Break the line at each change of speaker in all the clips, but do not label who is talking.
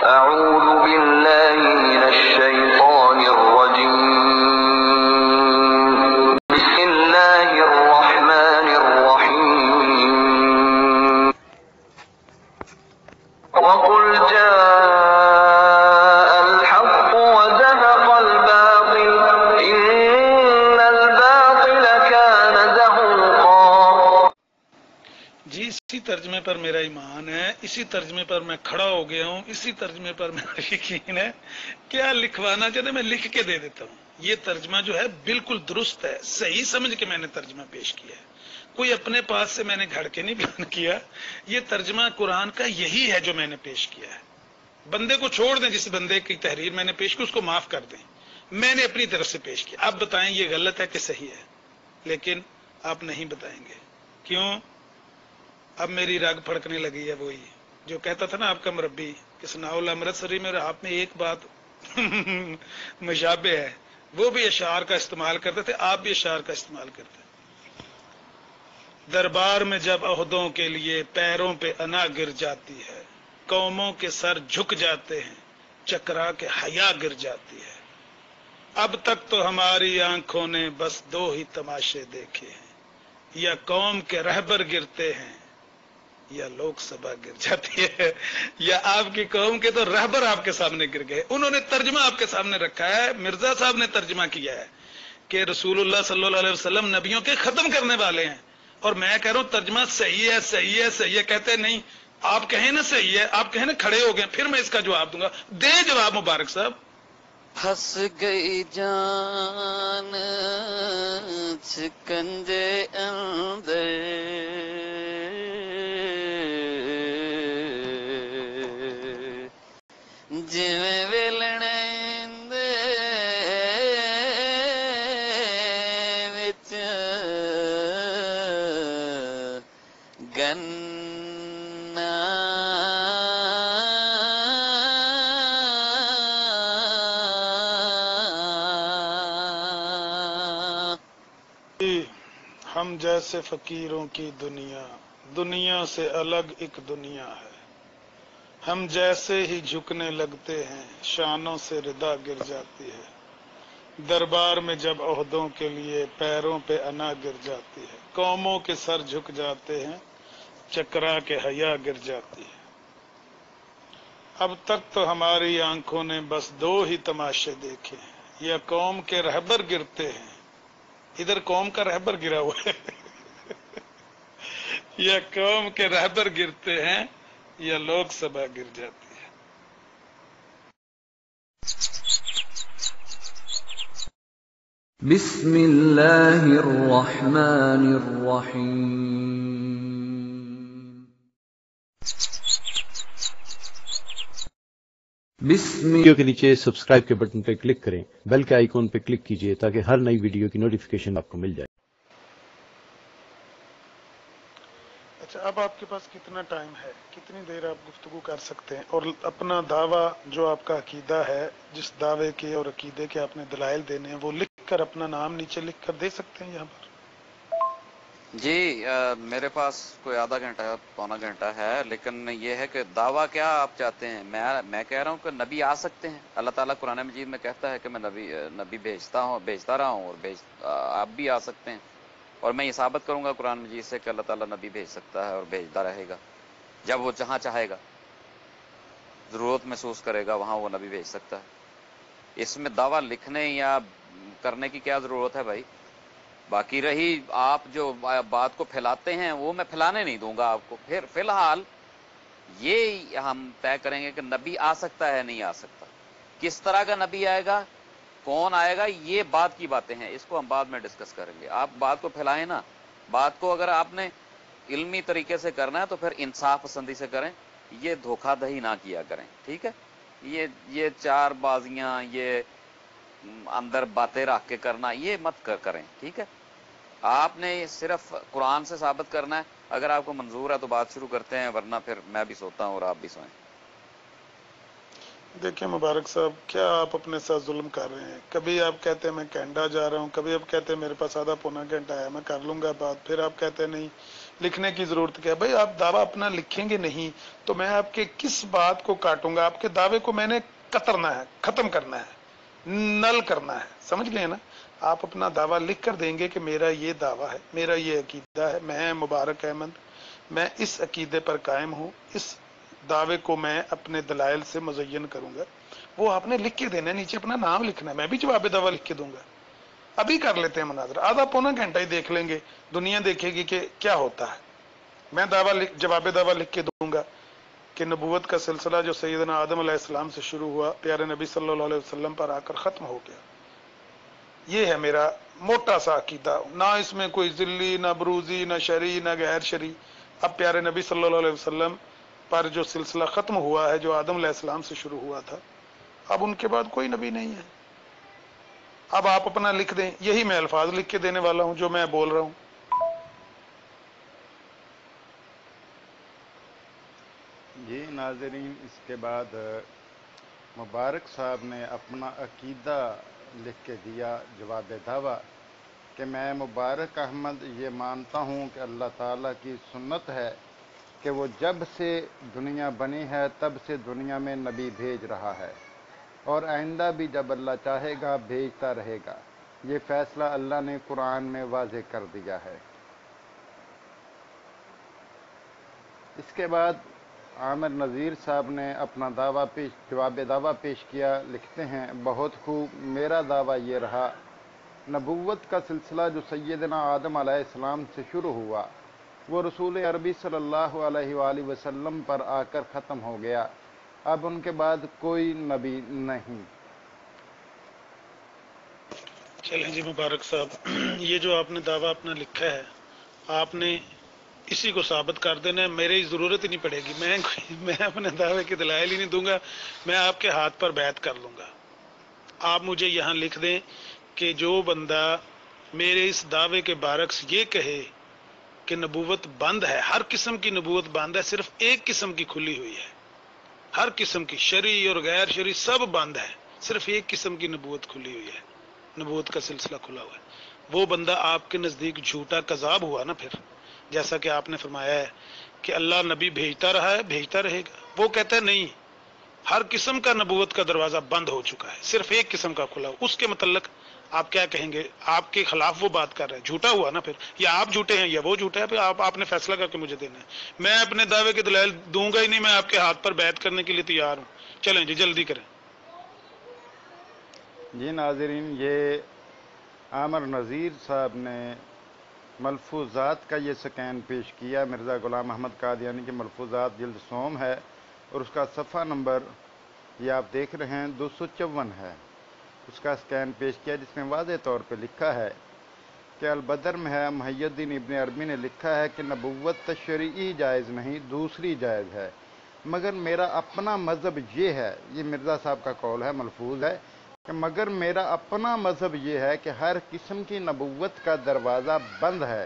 أعوذ بالله من الشيطان الرجيم بسم الله الرحمن الرحيم وقل جاء الحق وزهق الباطل إن الباطل كان زهوقا.
جی اسی ترجمے پر میرا ایمان ہے، اسی ترجمے پر میں کھڑا ہو گیا ہوں، اسی ترجمے پر میرا یقین ہے. کیا لکھوانا چاہتے میں لکھ کے دے دیتا ہوں. یہ ترجمہ جو ہے بالکل درست ہے، صحیح سمجھ کے میں نے ترجمہ پیش کیا ہے، کوئی اپنے پاس سے میں نے گھڑ کے نہیں بیان کیا. یہ ترجمہ قرآن کا یہی ہے جو میں نے پیش کیا ہے. بندے کو چھوڑ دیں، جس بندے کی تحریر میں نے پیش کی اس کو معاف کر دیں، میں نے اپنی طرف سے پیش کیا. اب بتائیں یہ غلط ہے کہ صحیح ہے؟ لیکن آپ نہیں بتائیں گے. کیوں؟ اب میری رگ پھڑکنے لگی ہے. وہی جو کہتا تھا نا آپ کا مربی کہ سناؤ الامرتسری میں آپ میں ایک بات مشابہ ہے، وہ بھی اشعار کا استعمال کرتے تھے، آپ بھی اشعار کا استعمال کرتے. دربار میں جب عہدوں کے لیے پیروں پہ انا گر جاتی ہے، قوموں کے سر جھک جاتے ہیں، چکرا کے حیا گر جاتی ہے. اب تک تو ہماری آنکھوں نے بس دو ہی تماشے دیکھے ہیں، یا قوم کے رہبر گرتے ہیں یا لوک سبھا گر جاتی ہے. یا آپ کی قوم کے تو رہبر آپ کے سامنے گر گئے. انہوں نے ترجمہ آپ کے سامنے رکھا ہے، مرزا صاحب نے ترجمہ کیا ہے کہ رسول اللہ صلی اللہ علیہ وسلم نبیوں کے ختم کرنے والے ہیں، اور میں کہہ رہا ہوں ترجمہ صحیح ہے صحیح ہے صحیح ہے. کہتے نہیں، آپ کہیں نا صحیح ہے، آپ کہیں نا کھڑے ہو گئے، پھر میں اس کا جواب دوں گا. دیں جواب مبارک صاحب.
پھنس گئی جان شکنجے اندر، جویں ویلنے دے وچ گنا
ہم جیسے فقیروں کی دنیا، دنیا سے الگ ایک دنیا ہے. ہم جیسے ہی جھکنے لگتے ہیں شانوں سے ردا گر جاتی ہے. دربار میں جب عہدوں کے لیے پیروں پہ انا گر جاتی ہے، قوموں کے سر جھک جاتے ہیں، چکرا کے حیا گر جاتی ہے. اب تک تو ہماری آنکھوں نے بس دو ہی تماشے دیکھے ہیں، یا قوم کے رہبر گرتے ہیں، ادھر قوم کا رہبر گرا ہوا ہے یا قوم کے رہبر گرتے ہیں یا لوک سبھا گر جاتی ہے.
بسم اللہ الرحمن الرحیم.
ویڈیو کے نیچے سبسکرائب کے بٹن پہ کلک کریں، بیل کے آئیکن پہ کلک کیجئے تاکہ ہر نئی ویڈیو کی نوٹیفیکیشن آپ کو مل جائے.
اچھا، اب آپ کے پاس کتنا ٹائم ہے، کتنی دیر آپ گفتگو کر سکتے ہیں، اور اپنا دعویٰ جو آپ کا عقیدہ ہے، جس دعوے کے اور عقیدے کے آپ نے دلائل دینے ہیں، وہ لکھ کر اپنا نام نیچے لکھ کر دے سکتے ہیں یہاں پر.
جی میرے پاس کوئی آدھا گھنٹہ پونا گھنٹہ ہے، لیکن یہ ہے کہ دعویٰ کیا آپ چاہتے ہیں؟ میں کہہ رہا ہوں کہ نبی آ سکتے ہیں. اللہ تعالیٰ قرآن مجید میں کہتا ہے کہ میں نبی بھیجتا رہا ہوں، اور آپ بھی آ سکتے ہیں. اور میں یہ ثابت کروں گا قرآن مجید سے کہ اللہ تعالیٰ نبی بھیج سکتا ہے اور بھیجتا رہے گا. جب وہ جہاں چاہے گا، ضرورت محسوس کرے گا، وہاں وہ نبی بھیج سکتا ہے. اس میں دعویٰ لکھنے یا کرنے کی کیا ضرورت ہے بھائی؟ باقی رہی آپ جو بات کو پھیلاتے ہیں، وہ میں پھیلانے نہیں دوں گا آپ کو. پھر فی الحال یہ ہم طے کریں گے کہ نبی آ سکتا ہے نہیں آ سکتا، کس طرح کا نبی آئے گا، کون آئے گا، یہ بعد کی باتیں ہیں، اس کو ہم بعد میں ڈسکس کریں گے. آپ بات کو پھیلائیں نا، بات کو اگر آپ نے علمی طریقے سے کرنا ہے تو پھر انصاف پسندی سے کریں، یہ دھوکہ دہی نہ کیا کریں. ٹھیک ہے؟ یہ چار بازیاں، یہ اندر باتیں رکھ کے کرنا، یہ مت کریں. ٹھیک ہے؟ آپ نے صرف قرآن سے ثابت کرنا ہے. اگر آپ کو منظور ہے تو بات شروع کرتے ہیں، ورنہ پھر میں بھی سوتا ہوں اور آپ بھی سوئیں.
دیکھیں مبارک صاحب، کیا آپ اپنے ساتھ ظلم کر رہے ہیں؟ کبھی آپ کہتے ہیں میں کینیڈا جا رہا ہوں، کبھی آپ کہتے ہیں میرے پاس آدھا پونا گھنٹہ ہے میں کر لوں گا بات، پھر آپ کہتے ہیں نہیں لکھنے کی ضرورت کیا ہے؟ بھائی آپ دعویٰ اپنا لکھیں گے نہیں تو میں آپ کے کس بات کو کاٹوں گا؟ آپ کے دعوے کو میں نے کترنا ہے، ختم کرنا ہے، نل کرنا ہے، سمجھ گئے نا؟ آپ اپنا دعویٰ لکھ کر دیں گے کہ میرا یہ دعویٰ ہے، میرا یہ عقیدہ ہے، میں مبارک احمد میں اس عقیدے پر قائم ہوں، اس دعوے کو میں اپنے دلائل سے مزین کروں گا، وہ آپ نے لکھ کے دینا ہے، نیچے اپنا نام لکھنا ہے، میں بھی جواب دعویٰ لکھ کے دوں گا۔ ابھی کر لیتے ہیں مناظرہ، آدھا پونا گھنٹہ ہی دیکھ لیں گے، دنیا دیکھے گی کہ کیا ہوتا ہے۔ میں جواب دعویٰ لکھ کے دوں گا کہ نبوت کا سلسلہ جو سیدنا آدم علیہ السلام سے شروع ہوا، پیارے نبی صلی اللہ علیہ وسلم پر آ کر ختم ہو گیا۔ یہ ہے میرا موٹا سا عقیدہ، نہ اس میں کوئی ذلی، نہ بروزی، نہ شرعی، نہ غیر شرعی۔ اب پیارے نبی صلی اللہ علیہ وسلم پر جو سلسلہ ختم ہوا ہے، جو آدم علیہ السلام سے شروع ہوا تھا، اب ان کے بعد کوئی نبی نہیں ہے۔ اب آپ اپنا لکھ دیں، یہی میں الفاظ لکھ کے دینے والا ہوں جو میں بول رہا ہوں۔
جی ناظرین، اس کے بعد مبارک صاحب نے اپنا عقیدہ لکھ کے دیا جواب دعویٰ کہ میں مبارک احمد یہ مانتا ہوں کہ اللہ تعالیٰ کی سنت ہے کہ وہ جب سے دنیا بنی ہے تب سے دنیا میں نبی بھیج رہا ہے، اور آئندہ بھی جب اللہ چاہے گا بھیجتا رہے گا۔ یہ فیصلہ اللہ نے قرآن میں واضح کر دیا ہے۔ اس کے بعد عامر نذیر صاحب نے اپنا جواب دعویٰ پیش کیا، لکھتے ہیں: بہت خوب، میرا دعویٰ یہ رہا، نبوت کا سلسلہ جو سیدنا آدم علیہ السلام سے شروع ہوا وہ رسول عربی صلی اللہ علیہ وآلہ وسلم پر آ کر ختم ہو گیا، اب ان کے بعد کوئی نبی نہیں۔
چلیں جی مبارک صاحب، یہ جو آپ نے دعویٰ اپنا لکھا ہے، آپ نے اسی کو ثابت کر دینا ہے، میری ضرورت ہی نہیں پڑے گی، میں اپنے دعوے کی دلائل ہی نہیں دوں گا، میں آپ کے ہاتھ پر بیعت کر لوں گا۔ آپ مجھے یہاں لکھ دیں کہ جو بندہ میرے اس دعوے کے برعکس یہ کہے کہ نبوت بند ہے، ہر قسم کی نبوت بند ہے، صرف ایک قسم کی کھلی ہوئی ہے، ہر قسم کی شرعی اور غیر شرعی سب بند ہے، صرف ایک قسم کی نبوت کھلی ہوئی ہے، نبوت کا سلسلہ کھلا ہوا ہے، وہ بندہ آپ کے نزدیک جھوٹا کذاب ہوا نا۔ پھر جیسا کہ آپ نے فرمایا ہے کہ اللہ نبی بھیجتا رہا ہے، بھیجتا رہے گا، وہ کہتا ہے نہیں، ہر قسم کا نبوت کا دروازہ بند ہو چکا ہے، صرف ایک قسم کا کھلا ہوا، اس کے متعلق آپ کیا کہیں گے؟ آپ کے خلاف وہ بات کر رہے ہیں، جھوٹا ہوا نا پھر، یا آپ جھوٹے ہیں یا وہ جھوٹا ہے، پھر آپ نے فیصلہ کر کے مجھے دینا ہے، میں اپنے دعوے کے دلائل دوں گا ہی نہیں، میں آپ کے ہاتھ پر بیعت کرنے کے لیے تیار ہوں۔ چلیں جی جلدی کریں۔
جی ناظرین، یہ عامر نذیر صاحب نے ملفوظات کا یہ سکین پیش کیا، مرزا غلام احمد قادیانی کے ملفوظات جلد سوم ہے، اور اس کا صفحہ نمبر یہ آپ دیکھ رہے ہیں 254 ہے، اس کا سکین پیش کیا، جس میں واضح طور پہ لکھا ہے کہ البدر میں ہے، محی الدین ابن عربی نے لکھا ہے کہ نبوت تشریعی جائز نہیں، دوسری جائز ہے، مگر میرا اپنا مذہب یہ ہے، یہ مرزا صاحب کا قول ہے، ملفوظ ہے کہ مگر میرا اپنا مذہب یہ ہے کہ ہر قسم کی نبوت کا دروازہ بند ہے،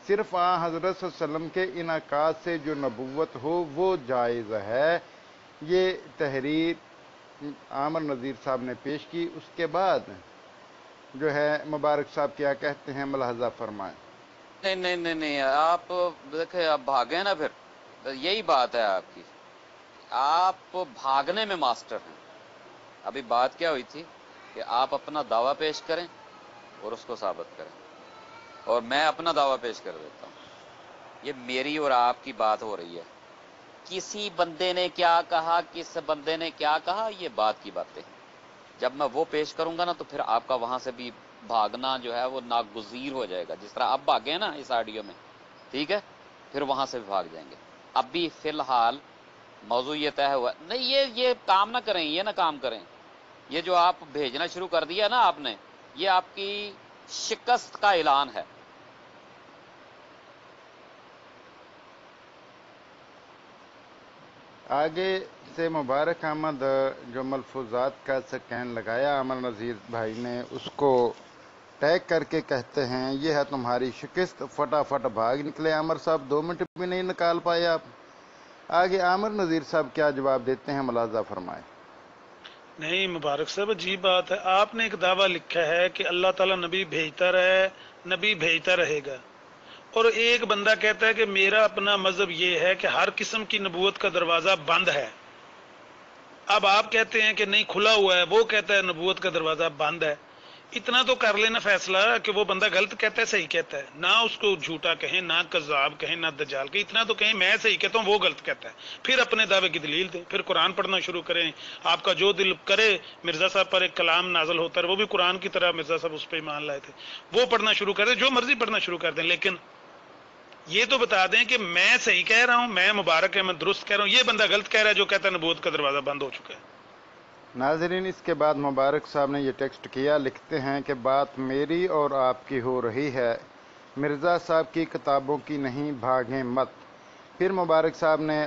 صرف حضرت صلی اللہ علیہ وسلم کے انعکاس سے جو نبوت ہو وہ جائز ہے۔ یہ تحریر عامر نذیر صاحب نے پیش کی۔ اس کے بعد جو ہے مبارک صاحب کیا کہتے ہیں، ملاحظہ فرمائیں۔
نہیں، آپ دیکھیں، آپ بھاگیں نا، پھر یہی بات ہے آپ کی، آپ بھاگنے میں ماسٹر ہیں۔ ابھی بات کیا ہوئی تھی کہ آپ اپنا دعویٰ پیش کریں اور اس کو ثابت کریں، اور میں اپنا دعویٰ پیش کر دیتا ہوں۔ یہ میری اور آپ کی بات ہو رہی ہے، کسی بندے نے کیا کہا، کس بندے نے کیا کہا، یہ بات کی باتیں ہیں۔ جب میں وہ پیش کروں گا نا تو پھر آپ کا وہاں سے بھی بھاگنا جو ہے وہ ناگزیر ہو جائے گا، جس طرح آپ بھاگے نا اس آڈیو میں، ٹھیک ہے، پھر وہاں سے بھی بھاگ جائیں گے۔ اب بھی فی الحال موضوع یہ طے ہوا نہیں، یہ کام نہ کریں، یہ نہ کام کریں، یہ جو آپ بھیجنا شروع کر دیا نا آپ نے، یہ آپ کی شکست کا اعلان ہے۔
آگے سے مبارک احمد جو ملفوظات کا سکین لگایا عامر نذیر بھائی نے، اس کو ٹیگ کر کے کہتے ہیں یہ ہے تمہاری شکست، فٹافٹ بھاگ نکلے۔ عامر صاحب 2 منٹ بھی نہیں نکال پائے آپ۔ آگے عامر نذیر صاحب کیا جواب دیتے ہیں، ملاحظہ فرمائیں۔
نہیں مبارک صاحب، عجیب بات ہے، آپ نے ایک دعویٰ لکھا ہے کہ اللہ تعالیٰ نبی بھیجتا رہے، نبی بھیجتا رہے گا، اور ایک بندہ کہتا ہے کہ میرا اپنا مذہب یہ ہے کہ ہر قسم کی نبوت کا دروازہ بند ہے. اب آپ کہتے ہیں کہ نہیں کھلا ہوا ہے، وہ کہتا ہے نبوت کا دروازہ بند ہے. اتنا تو کر لینا فیصلہ کہ وہ بندہ غلط کہتا ہے صحیح کہتا ہے، نہ اس کو جھوٹا کہیں، نہ کذاب کہیں، نہ دجال کہیں، اتنا تو کہیں میں صحیح کہتا ہوں وہ غلط کہتا ہے. پھر اپنے دعوے کی دلیل دیں، پھر قرآن پڑھنا شروع کریں. آپ کا جو دل کرے، مرزا صاحب پر ایک کلام نازل ہوتا ہے، وہ بھی قرآن کی طرح مرزا صاحب اس پہ ایمان لائے تھے، وہ پڑھنا شروع کر دیں، جو مرضی پڑھنا شروع کر دیں. لیکن یہ تو بتا دیں کہ میں صحیح کہہ رہا ہوں، میں مبارک ہے، میں درست کہہ رہا ہوں، یہ بندہ غلط کہہ رہا ہے جو کہتا ہے نبوت کا دروازہ بند ہو چکا ہے.
ناظرین، اس کے بعد مبارک صاحب نے یہ ٹیکسٹ کیا، لکھتے ہیں کہ بات میری اور آپ کی ہو رہی ہے، مرزا صاحب کی کتابوں کی نہیں، بھاگیں مت. پھر مبارک صاحب نے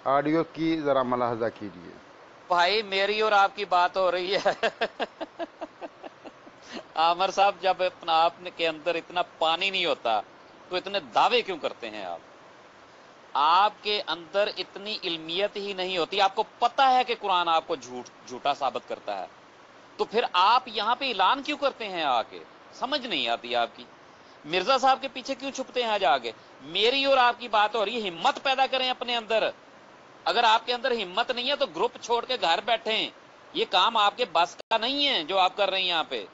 آڈیو کی ذرا ملاحظہ کیجیے.
بھائی میری اور آپ کی بات ہو رہی ہے. عامر صاحب، جب اپنا آپ کے اندر اتنا پانی نہیں ہوتا تو اتنے دعوے کیوں کرتے ہیں آپ؟ آپ کے اندر اتنی علمیت ہی نہیں ہوتی، آپ کو پتا ہے کہ قرآن آپ کو جھوٹا ثابت کرتا ہے، تو پھر آپ یہاں پہ اعلان کیوں کرتے ہیں آ کے؟ سمجھ نہیں آتی آپ کی. مرزا صاحب کے پیچھے کیوں چھپتے ہیں جا کے؟ میری اور آپ کی بات ہو رہی ہے، ہمت پیدا کریں اپنے اندر. اگر آپ کے اندر ہمت نہیں ہے تو گروپ چھوڑ کے گھر بیٹھیں. یہ کام آپ کے بس کا نہیں ہے جو آپ کر رہے ہیں. یہاں پہ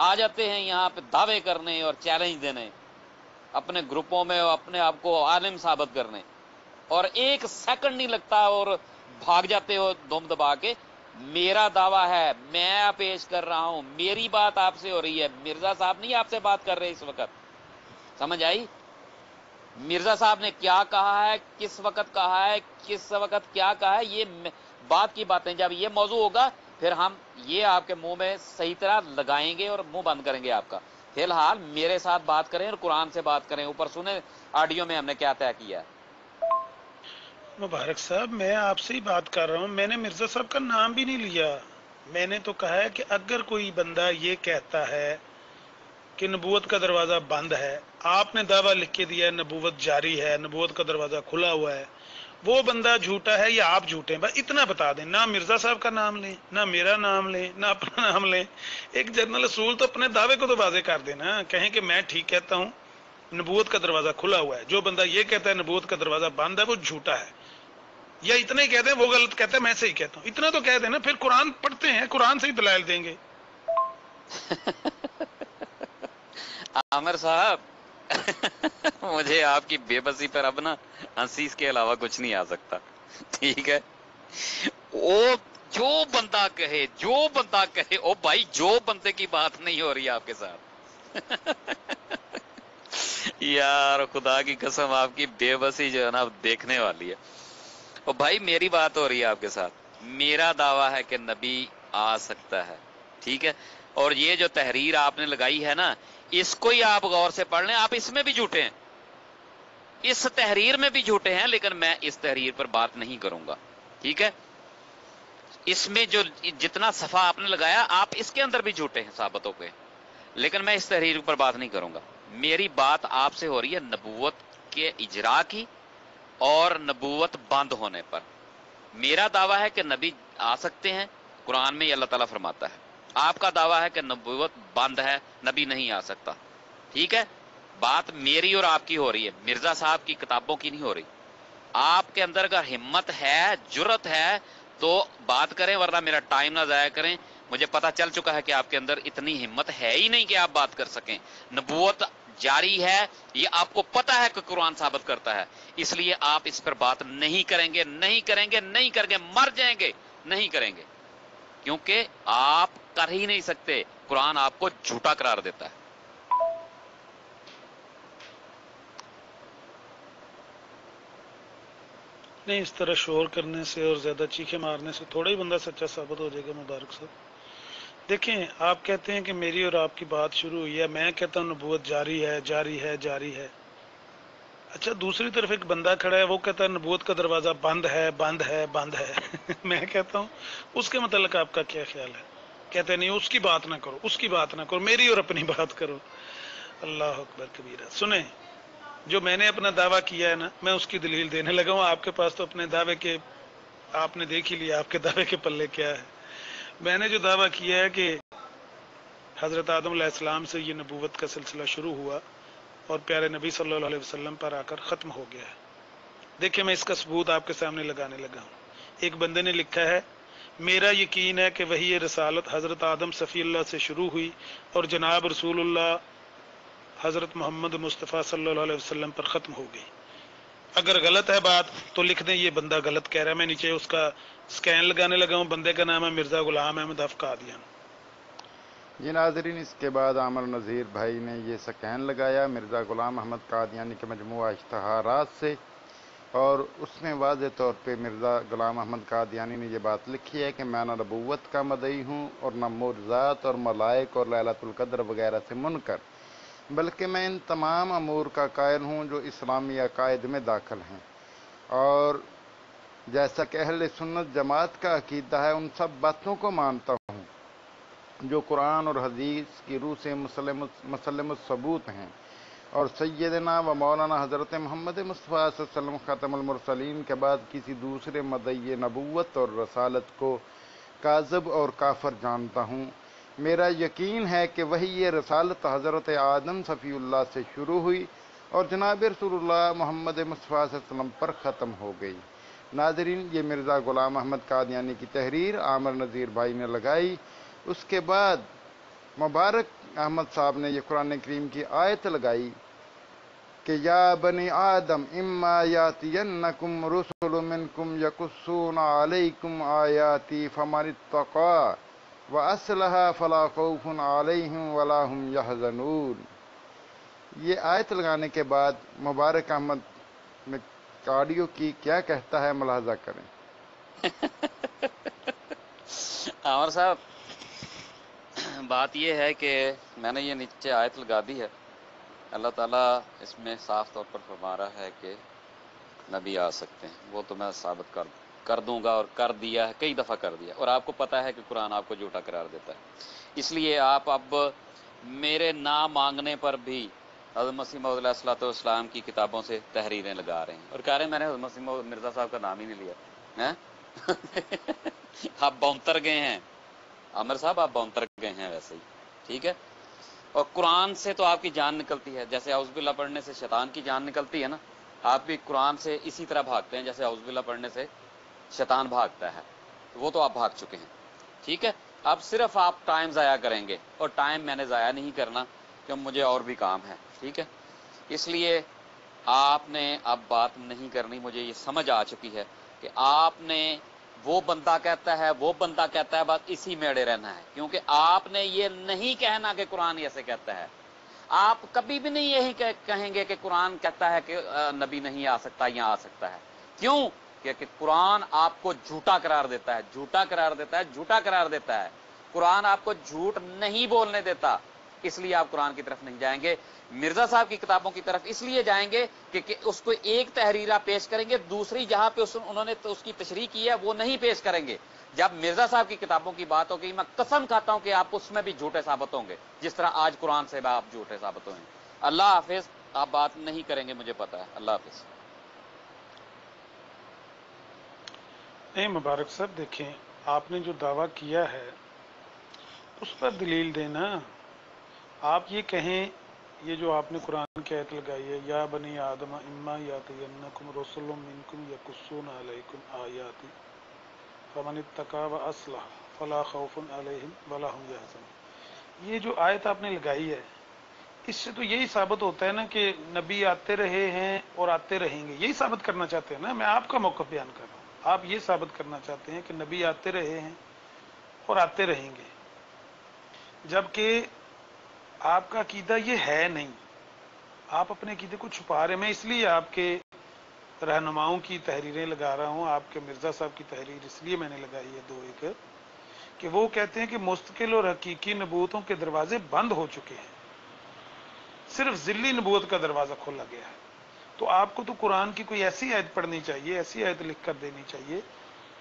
آ جاتے ہیں یہاں پہ دعوے کرنے اور چیلنج دینے، اپنے گروپوں میں اپنے آپ کو عالم ثابت کرنے، اور ایک سیکنڈ نہیں لگتا اور بھاگ جاتے ہو دم دبا کے. میرا دعویٰ ہے، میں پیش کر رہا ہوں، میری بات آپ سے ہو رہی ہے، مرزا صاحب نہیں آپ سے بات کر رہے اس وقت. سمجھ آئی؟ مرزا صاحب نے کیا کہا ہے، کس وقت کہا ہے، کس وقت کیا کہا ہے، یہ بات کی باتیں. جب یہ موضوع ہوگا پھر ہم یہ آپ کے منہ میں صحیح طرح لگائیں گے اور منہ بند کریں گے آپ کا. فی الحال میرے ساتھ بات کریں اور قرآن سے بات کریں. اوپر سنیں آڈیو میں ہم نے کیا طے کیا ہے.
مبارک صاحب، میں آپ سے ہی بات کر رہا ہوں، میں نے مرزا صاحب کا نام بھی نہیں لیا. میں نے تو کہا ہے کہ اگر کوئی بندہ یہ کہتا ہے کہ نبوت کا دروازہ بند ہے، آپ نے دعویٰ لکھ کے دیا ہے نبوت جاری ہے، نبوت کا دروازہ کھلا ہوا ہے، وہ بندہ جھوٹا ہے یا آپ جھوٹے ہیں، بس اتنا بتا دیں. نہ مرزا صاحب کا نام لیں، نہ میرا نام لیں، نہ اپنا نام لیں. ایک جنرل اصول تو اپنے دعوے کو تو واضح کر دینا، کہیں کہ میں ٹھیک کہتا ہوں، نبوت کا دروازہ کھلا ہوا ہے. جو بندہ یہ کہتا ہے نبوت کا دروازہ بند ہے وہ جھوٹا ہے. یا اتنا ہی کہتے ہیں وہ غلط کہتا ہے، میں صحیح کہتا ہوں، اتنا تو کہہ دینا. پھر قرآن پڑھتے ہیں، قرآن سے ہی دلائل دیں گے.
عامر صاحب، مجھے آپ کی بے بسی پر اب نا ہنسی کے علاوہ کچھ نہیں آ سکتا. ٹھیک ہے، وہ جو بندہ کہے او بھائی، جو بندے کی بات نہیں ہو رہی آپ کے ساتھ. یار خدا کی قسم، آپ کی بے بسی جو ہے نا دیکھنے والی ہے. او بھائی میری بات ہو رہی ہے آپ کے ساتھ. میرا دعویٰ ہے کہ نبی آ سکتا ہے. ٹھیک ہے، اور یہ جو تحریر آپ نے لگائی ہے نا، اس کو ہی آپ غور سے پڑھ لیں. آپ اس میں بھی جھوٹے ہیں، اس تحریر میں بھی جھوٹے ہیں، لیکن میں اس تحریر پر بات نہیں کروں گا. ٹھیک ہے، اس میں جو جتنا صفحہ آپ نے لگایا، آپ اس کے اندر بھی جھوٹے ہیں ثابت ہو گئے، لیکن میں اس تحریر پر بات نہیں کروں گا. میری بات آپ سے ہو رہی ہے نبوت کے اجرا کی اور نبوت بند ہونے پر. میرا دعویٰ ہے کہ نبی آ سکتے ہیں، قرآن میں اللہ تعالیٰ فرماتا ہے. آپ کا دعویٰ ہے کہ نبوت بند ہے، نبی نہیں آ سکتا. ٹھیک ہے، بات میری اور آپ کی ہو رہی ہے، مرزا صاحب کی کتابوں کی نہیں ہو رہی. آپ کے اندر اگر ہمت ہے، جرت ہے تو بات کریں، ورنہ میرا ٹائم نہ ضائع کریں. مجھے پتا چل چکا ہے کہ آپ کے اندر اتنی ہمت ہے ہی نہیں کہ آپ بات کر سکیں. نبوت جاری ہے، یہ آپ کو پتا ہے کہ قرآن ثابت کرتا ہے، اس لیے آپ اس پر بات نہیں کریں گے، مر جائیں گے، نہیں کریں گے، کیونکہ آپ کر ہی نہیں سکتے. قرآن آپ کو جھوٹا قرار دیتا ہے.
نہیں، اس طرح شور کرنے سے اور زیادہ چیخے مارنے سے تھوڑا ہی بندہ سچا ثابت ہو جائے گا. مبارک صاحب دیکھیں، آپ کہتے ہیں کہ میری اور آپ کی بات شروع ہوئی ہے، میں کہتا ہوں نبوت جاری ہے، جاری ہے، جاری ہے. اچھا، دوسری طرف ایک بندہ کھڑا ہے، وہ کہتا ہے نبوت کا دروازہ بند ہے، بند ہے، بند ہے. میں کہتا ہوں اس کے متعلق آپ کا کیا خیال ہے؟ کہتے نہیں، اس کی بات نہ کرو، اس کی بات نہ کرو، میری اور اپنی بات کرو. اللہ اکبر کبیرہ. سنیں، جو میں نے اپنا دعویٰ کیا ہے نا، میں اس کی دلیل دینے لگا ہوں. آپ کے پاس تو اپنے دعوے کے، آپ نے دیکھ ہی لیا آپ کے دعوے کے پلے کیا ہے. میں نے جو دعویٰ کیا ہے کہ حضرت آدم علیہ السلام سے یہ نبوت کا سلسلہ شروع ہوا اور پیارے نبی صلی اللہ علیہ وسلم پر آ کر ختم ہو گیا ہے۔ دیکھیں میں اس کا ثبوت آپ کے سامنے لگانے لگا ہوں۔ ایک بندے نے لکھا ہے، میرا یقین ہے کہ وحی رسالت حضرت آدم صفی اللہ سے شروع ہوئی اور جناب رسول اللہ حضرت محمد مصطفیٰ صلی اللہ علیہ وسلم پر ختم ہو گئی۔ اگر غلط ہے بات تو لکھ دیں یہ بندہ غلط کہہ رہا ہے۔ میں نیچے اس کا سکین لگانے لگا ہوں، بندے کا نام ہے مرزا غلام احمد حف قادیان۔
جی ناظرین، اس کے بعد عامر نذیر بھائی نے یہ سکین لگایا مرزا غلام احمد قادیانی کے مجموعہ اشتہارات سے، اور اس میں واضح طور پہ مرزا غلام احمد قادیانی نے یہ بات لکھی ہے کہ میں نہ نبوت کا مدعی ہوں اور نہ معجزات اور ملائک اور لیلۃ القدر وغیرہ سے منکر، بلکہ میں ان تمام امور کا قائل ہوں جو اسلامی عقائد میں داخل ہیں، اور جیسا کہ اہل سنت جماعت کا عقیدہ ہے ان سب باتوں کو مانتا ہوں جو قرآن اور حدیث کی روح سے مسلم الثبوت ہیں، اور سیدنا و مولانا حضرت محمد مصطفیٰ صلی اللہ علیہ وسلم خاتم المرسلین کے بعد کسی دوسرے مدعی نبوت اور رسالت کو کاذب اور کافر جانتا ہوں۔ میرا یقین ہے کہ وحی رسالت حضرت آدم صفی اللہ سے شروع ہوئی اور جناب رسول اللہ محمد مصطفیٰ صلی اللہ علیہ وسلم پر ختم ہو گئی۔ ناظرین، یہ مرزا غلام احمد قادیانی کی تحریر عامر نذیر بھائی نے لگائی۔ اس کے بعد مبارک احمد صاحب نے یہ قرآن کریم کی آیت لگائی کہ یا بنی آدم اما یاتینکم رسل منکم یقصون علیکم آیاتی فمن اتقی واصلح فلا خوف علیہم ولا هم یحزنون۔ یہ آیت لگانے کے بعد مبارک احمد میں آڈیو کی کیا کہتا ہے ملاحظہ کریں۔
عامر صاحب، بات یہ ہے کہ میں نے یہ نیچے آیت لگا دی ہے، اللہ تعالیٰ اس میں صاف طور پر فرما رہا ہے کہ نبی آ سکتے ہیں، وہ تو میں ثابت کر دوں گا اور کر دیا ہے، کئی دفعہ کر دیا، اور آپ کو پتا ہے کہ قرآن آپ کو جھوٹا قرار دیتا ہے، اس لیے آپ اب میرے نہ مانگنے پر بھی حضرت مسیح موعود علیہ الصلوۃ والسلام کی کتابوں سے تحریریں لگا رہے ہیں اور کہہ رہے ہیں میں نے حضرت مسیح موعود مرزا صاحب کا نام ہی نہیں لیا۔ آپ بونتر گئے ہیں عامر صاحب، آپ بونتر گئے ہیں ویسے ہی، ٹھیک ہے۔ اور قرآن سے تو آپ کی جان نکلتی ہے، جیسے اعوذ باللہ پڑھنے سے شیطان کی جان نکلتی ہے نا، آپ بھی قرآن سے اسی طرح بھاگتے ہیں جیسے اعوذ باللہ پڑھنے سے شیطان بھاگتا ہے، وہ تو آپ بھاگ چکے ہیں، ٹھیک ہے۔ اب صرف آپ ٹائم ضائع کریں گے، اور ٹائم میں نے ضائع نہیں کرنا کیونکہ مجھے اور بھی کام ہے، ٹھیک ہے۔ اس لیے آپ نے اب بات نہیں کرنی، مجھے یہ سمجھ آ چکی ہے کہ آپ نے وہ بندہ کہتا ہے بس اسی میں اڑے رہنا ہے، کیونکہ آپ نے یہ نہیں کہنا کہ قرآن ایسے کہتا ہے، آپ کبھی بھی نہیں یہی کہیں گے کہ قرآن کہتا ہے کہ نبی نہیں آ سکتا یا آ سکتا ہے، کیوں؟ کہ قرآن آپ کو جھوٹا قرار دیتا ہے، قرآن آپ کو جھوٹ نہیں بولنے دیتا، اس لیے آپ قرآن کی طرف نہیں جائیں گے، مرزا صاحب کی کتابوں کی طرف اس لیے جائیں گے کہ اس کو ایک تحریرہ پیش کریں گے، دوسری جہاں پہ انہوں نے اس کی تشریح کی ہے وہ نہیں پیش کریں گے۔ جب مرزا صاحب کی کتابوں کی بات ہوگی میں قسم کھاتا ہوں کہ آپ اس میں بھی جھوٹے ثابت ہوں گے، جس طرح آج قرآن سے آپ جھوٹے ثابت ہوئے ہیں۔ اللہ حافظ، آپ بات نہیں کریں گے مجھے پتا ہے، اللہ حافظ۔
نہیں مبارک صاحب، دیکھیں آپ نے جو دعویٰ کیا ہے اس پر دلیل دینا، آپ یہ کہیں، یہ جو آپ نے قرآن کی آیت لگائی ہے یا بنی آدم اما یاتینکم رسل منکم یقصون علیکم آیاتی فمن اتقی واصلح فلا خوف علیہم ولا هم یحزنون، یہ جو آیت آپ نے لگائی ہے اس سے تو یہی ثابت ہوتا ہے نا کہ نبی آتے رہے ہیں اور آتے رہیں گے، یہی ثابت کرنا چاہتے ہیں نا۔ میں آپ کا موقف بیان کر رہا ہوں، آپ یہ ثابت کرنا چاہتے ہیں کہ نبی آتے رہے ہیں اور آتے رہیں گے، جبکہ آپ کا عقیدہ یہ ہے نہیں، آپ اپنے عقیدے کو چھپا رہے ہیں۔ میں اس لیے آپ کے رہنماؤں کی تحریریں لگا رہا ہوں، آپ کے مرزا صاحب کی تحریر اس لیے میں نے لگائی ہے دو ایک، کہ وہ کہتے ہیں کہ مستقل اور حقیقی نبوتوں کے دروازے بند ہو چکے ہیں، صرف ذلی نبوت کا دروازہ کھولا گیا ہے۔ تو آپ کو تو قرآن کی کوئی ایسی آیت پڑھنی چاہیے، ایسی آیت لکھ کر دینی چاہیے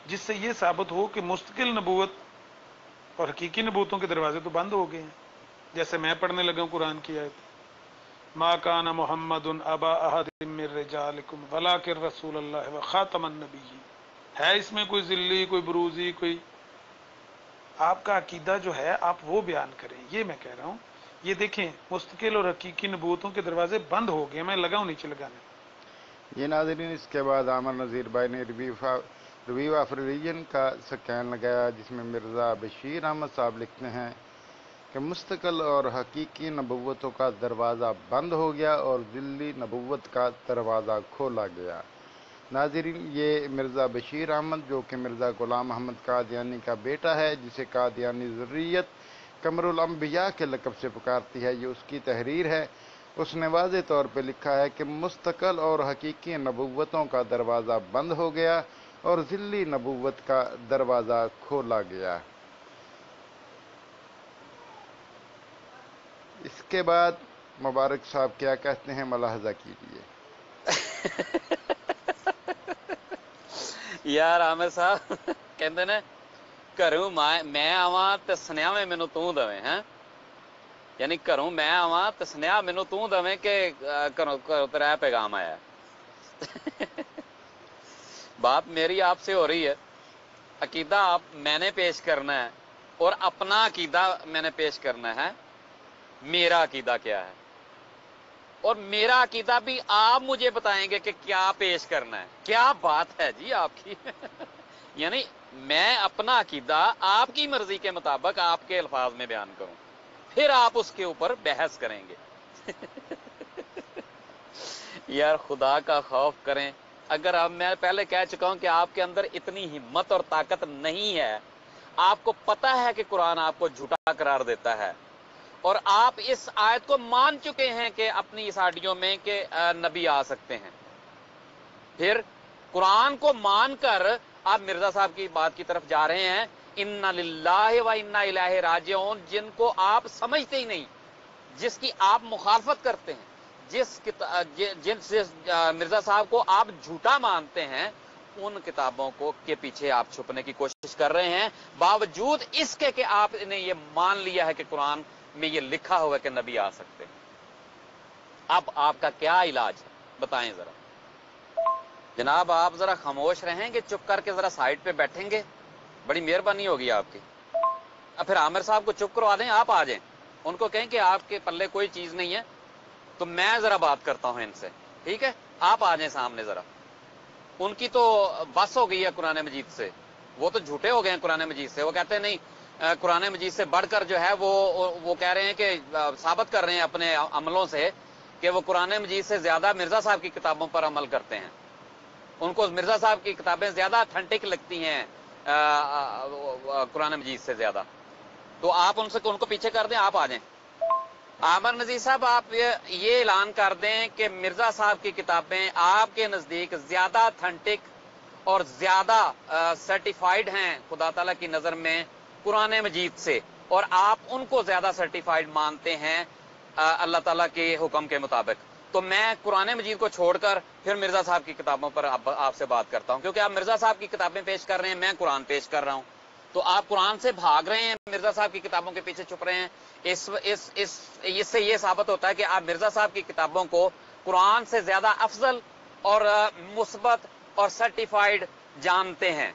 جس سے یہ ثابت ہو کہ مستقل نبوت اور حقیقی نبوتوں کے دروازے تو بند ہو گئے ہیں۔ جیسے میں پڑھنے لگا ہوں قرآن کی آیت، ما کان محمد ابا احد من رجالکم ولکن رسول اللہ وخاتم النبیین، ہے اس میں کوئی ذلی، کوئی بروزی، کوئی آپ کا عقیدہ جو ہے آپ وہ بیان کریں، یہ میں کہہ رہا ہوں۔ یہ دیکھیں مستقل اور حقیقی نبوتوں کے دروازے بند ہو گئے، میں لگا ہوں نیچے لگانے۔
یہ ناظرین اس کے بعد عامر نذیر بھائی نے ریویو آف ریلیجن کا سکین لگایا، جس میں مرزا بشیر احمد صاحب لکھتے ہیں کہ مستقل اور حقیقی نبوتوں کا دروازہ بند ہو گیا اور ذلی نبوت کا دروازہ کھولا گیا۔ ناظرین یہ مرزا بشیر احمد جو کہ مرزا غلام محمد قادیانی کا بیٹا ہے، جسے قادیانی ذریت قمر الانبیاء کے لقب سے پکارتی ہے، یہ اس کی تحریر ہے۔ اس نے واضح طور پہ لکھا ہے کہ مستقل اور حقیقی نبوتوں کا دروازہ بند ہو گیا اور ذلی نبوت کا دروازہ کھولا گیا۔ اس کے بعد مبارک صاحب کیا کہتے ہیں ملاحظہ کیجیے۔
یار عامر صاحب کہندے نے گھروں میں آواں تے سنیا میں مینوں تو دویں، ہیں یعنی گھروں میں آواں تے سنیا مینوں تو دویں کہ گھروں تیرا پیغام آیا ہے۔ بات میری آپ سے ہو رہی ہے، عقیدہ آپ میں نے پیش کرنا ہے اور اپنا عقیدہ میں نے پیش کرنا ہے۔ میرا عقیدہ کیا ہے اور میرا عقیدہ بھی آپ مجھے بتائیں گے کہ کیا پیش کرنا ہے۔ کیا بات ہے جی آپ کی۔ یعنی میں اپنا عقیدہ آپ کی مرضی کے مطابق آپ کے الفاظ میں بیان کروں، پھر آپ اس کے اوپر بحث کریں گے۔ یار خدا کا خوف کریں۔ اگر اب میں پہلے کہہ چکا ہوں کہ آپ کے اندر اتنی ہمت اور طاقت نہیں ہے، آپ کو پتا ہے کہ قرآن آپ کو جھوٹا قرار دیتا ہے اور آپ اس آیت کو مان چکے ہیں کہ اپنی اس آڈیو میں کہ نبی آ سکتے ہیں، پھر قرآن کو مان کر آپ مرزا صاحب کی بات کی طرف جا رہے ہیں، انا للہ و انا الیہ راجعون، جن کو آپ سمجھتے ہی نہیں، جس کی آپ مخالفت کرتے ہیں، جن مرزا صاحب کو آپ جھوٹا مانتے ہیں، ان کتابوں کو کے پیچھے آپ چھپنے کی کوشش کر رہے ہیں، باوجود اس کے کہ آپ نے یہ مان لیا ہے کہ قرآن میں یہ لکھا ہوا ہے کہ نبی آ سکتے ہیں۔ اب آپ کا کیا علاج ہے بتائیں ذرا۔ جناب آپ ذرا خاموش رہیں گے، چپ کر کے ذرا سائڈ پہ بیٹھیں گے، بڑی مہربانی ہوگی آپ کی۔ اب پھر عامر صاحب کو چپ کروا دیں، آپ آ جائیں، ان کو کہیں کہ آپ کے پلے کوئی چیز نہیں ہے تو میں ذرا بات کرتا ہوں ان سے، ٹھیک ہے؟ آپ آ جائیں سامنے ذرا۔ ان کی تو بس ہو گئی ہے قرآن مجید سے، وہ تو جھوٹے ہو گئے ہیں قرآن مجید سے، وہ کہتے ہیں نہیں قرآن مجید سے بڑھ کر جو ہے وہ کہہ رہے ہیں کہ ثابت کر رہے ہیں اپنے عملوں سے کہ وہ قرآن مجید سے زیادہ مرزا صاحب کی کتابوں پر عمل کرتے ہیں، ان کو مرزا صاحب کی کتابیں زیادہ اتھینٹک لگتی ہیں قرآن مجید سے زیادہ۔ تو آپ ان کو پیچھے کر دیں، آپ آ جائیں۔ عامر نذیر صاحب آپ یہ اعلان کر دیں کہ مرزا صاحب کی کتابیں آپ کے نزدیک زیادہ اتھینٹک اور زیادہ سرٹیفائیڈ ہیں خدا تعالیٰ کی نظر میں قرآن مجید سے، اور آپ ان کو زیادہ سرٹیفائیڈ مانتے ہیں اللہ تعالیٰ کے حکم کے مطابق، تو میں قرآن مجید کو چھوڑ کر پھر مرزا صاحب کی کتابوں پر آپ سے بات کرتا ہوں، کیونکہ آپ مرزا صاحب کی کتابیں پیش کر رہے ہیں، میں قرآن پیش کر رہا ہوں، تو آپ قرآن سے بھاگ رہے ہیں، مرزا صاحب کی کتابوں کے پیچھے چھپ رہے ہیں۔ اس سے یہ ثابت ہوتا ہے کہ آپ مرزا صاحب کی کتابوں کو قرآن سے زیادہ افضل اور مثبت اور سرٹیفائیڈ جانتے ہیں۔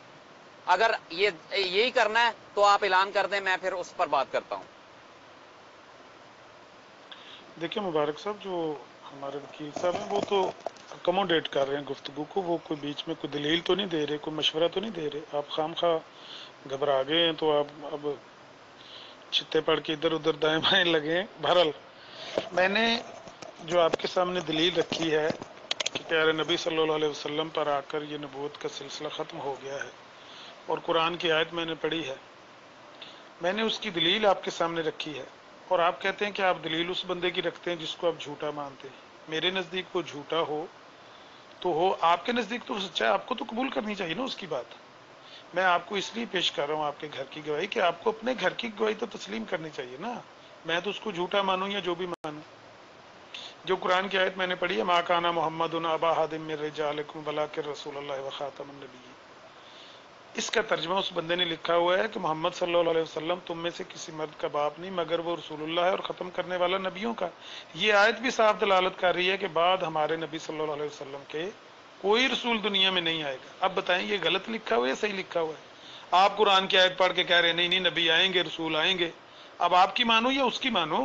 اگر یہی کرنا ہے تو آپ اعلان کر دیں، میں پھر اس پر بات کرتا ہوں۔
دیکھیں مبارک صاحب، جو ہمارے وکیل صاحب ہیں وہ تو اکوموڈیٹ کر رہے ہیں گفتگو کو، وہ کوئی بیچ میں کوئی دلیل تو نہیں دے رہے، کوئی مشورہ تو نہیں دے رہے۔ آپ خام خواہ گھبرا گئے ہیں تو آپ اب چھتے پڑھ کے ادھر ادھر دائیں بائیں لگے ہیں۔ بہرحال میں نے جو آپ کے سامنے دلیل رکھی ہے کہ پیارے نبی صلی اللہ علیہ وسلم پر آ کر یہ نبوت کا سلسلہ ختم ہو گیا ہے اور قرآن کی آیت میں نے پڑھی ہے، میں نے اس کی دلیل آپ کے سامنے رکھی ہے، اور آپ کہتے ہیں کہ آپ دلیل اس بندے کی رکھتے ہیں جس کو آپ جھوٹا مانتے ہیں۔ میرے نزدیک وہ جھوٹا ہو تو ہو، آپ کے نزدیک تو سچا ہے، آپ کو تو قبول کرنی چاہیے نا اس کی بات۔ میں آپ کو اس لیے پیش کر رہا ہوں آپ کے گھر کی گواہی کہ آپ کو اپنے گھر کی گواہی تو تسلیم کرنی چاہیے نا، میں تو اس کو جھوٹا مانوں یا جو بھی مانوں۔ جو قرآن کی آیت میں نے پڑھی ہے، ما کان محمد ابا احد من رجالکم ولکن رسول اللہ وخاتم النبیین، اس کا ترجمہ اس بندے نے لکھا ہوا ہے کہ محمد صلی اللہ علیہ وسلم تم میں سے کسی مرد کا باپ نہیں مگر وہ رسول اللہ ہے اور ختم کرنے والا نبیوں کا۔ یہ آیت بھی صاف دلالت کر رہی ہے کہ بعد ہمارے نبی صلی اللہ علیہ وسلم کے کوئی رسول دنیا میں نہیں آئے گا۔ اب بتائیں یہ غلط لکھا ہوا ہے یا صحیح لکھا ہوا ہے؟ آپ قرآن کی آیت پڑھ کے کہہ رہے ہیں نہیں نہیں نبی آئیں گے، رسول آئیں گے، اب آپ کی مانو یا اس کی مانو؟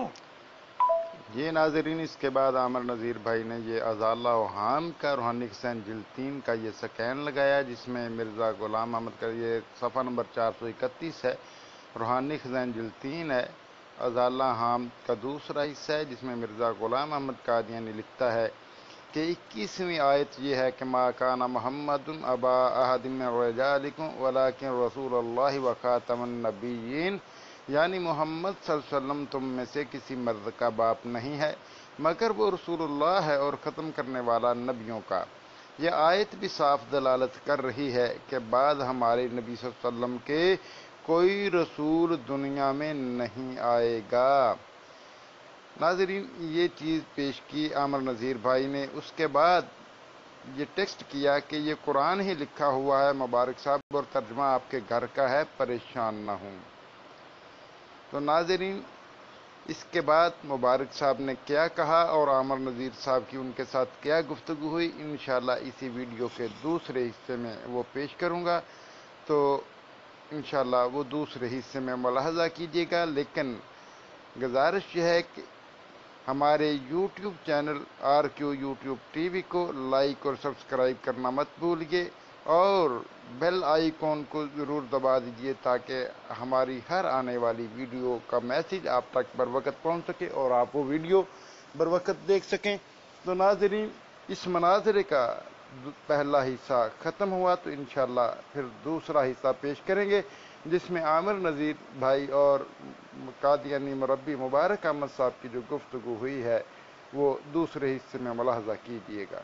یہ ناظرین، اس کے بعد عامر نذیر بھائی نے یہ ازالہ اوہام کا روحانی حسین جلد 3 کا یہ سکین لگایا، جس میں مرزا غلام احمد کا یہ صفحہ نمبر 431 ہے، روحانی خزین جلد 3 ہے، ازالہ اوہام کا دوسرا حصہ ہے، جس میں مرزا غلام احمد قادیانی لکھتا ہے کہ 21ویں آیت یہ ہے کہ ما کان محمد ابا احد من رجالکم ولکن رسول اللہ وخاتم النبیین، یعنی محمد صلی اللہ علیہ وسلم تم میں سے کسی مرد کا باپ نہیں ہے مگر وہ رسول اللہ ہے اور ختم کرنے والا نبیوں کا۔ یہ آیت بھی صاف دلالت کر رہی ہے کہ بعد ہمارے نبی صلی اللہ علیہ وسلم کے کوئی رسول دنیا میں نہیں آئے گا۔ ناظرین، یہ چیز پیش کی عامر نذیر بھائی نے، اس کے بعد یہ ٹیکسٹ کیا کہ یہ قرآن ہی لکھا ہوا ہے مبارک صاحب اور ترجمہ آپ کے گھر کا ہے، پریشان نہ ہوں۔ تو ناظرین، اس کے بعد مبارک صاحب نے کیا کہا اور عامر نذیر صاحب کی ان کے ساتھ کیا گفتگو ہوئی، انشاءاللہ اسی ویڈیو کے دوسرے حصے میں وہ پیش کروں گا، تو انشاءاللہ وہ دوسرے حصے میں ملاحظہ کیجیے گا۔ لیکن گزارش یہ ہے کہ ہمارے YouTube channel RQ YouTube T V کو لائک اور سبسکرائب کرنا مت بھولیے اور بیل آئیکن کو ضرور دبا دیجیے تاکہ ہماری ہر آنے والی ویڈیو کا میسج آپ تک بر وقت پہنچ سکے اور آپ وہ ویڈیو بر وقت دیکھ سکیں۔ تو ناظرین، اس مناظرے کا پہلا حصہ ختم ہوا، تو انشاءاللہ پھر دوسرا حصہ پیش کریں گے، جس میں عامر نذیر بھائی اور قادیانی مربی مبارک احمد صاحب کی جو گفتگو ہوئی ہے وہ دوسرے حصے میں ملاحظہ کیجیے گا۔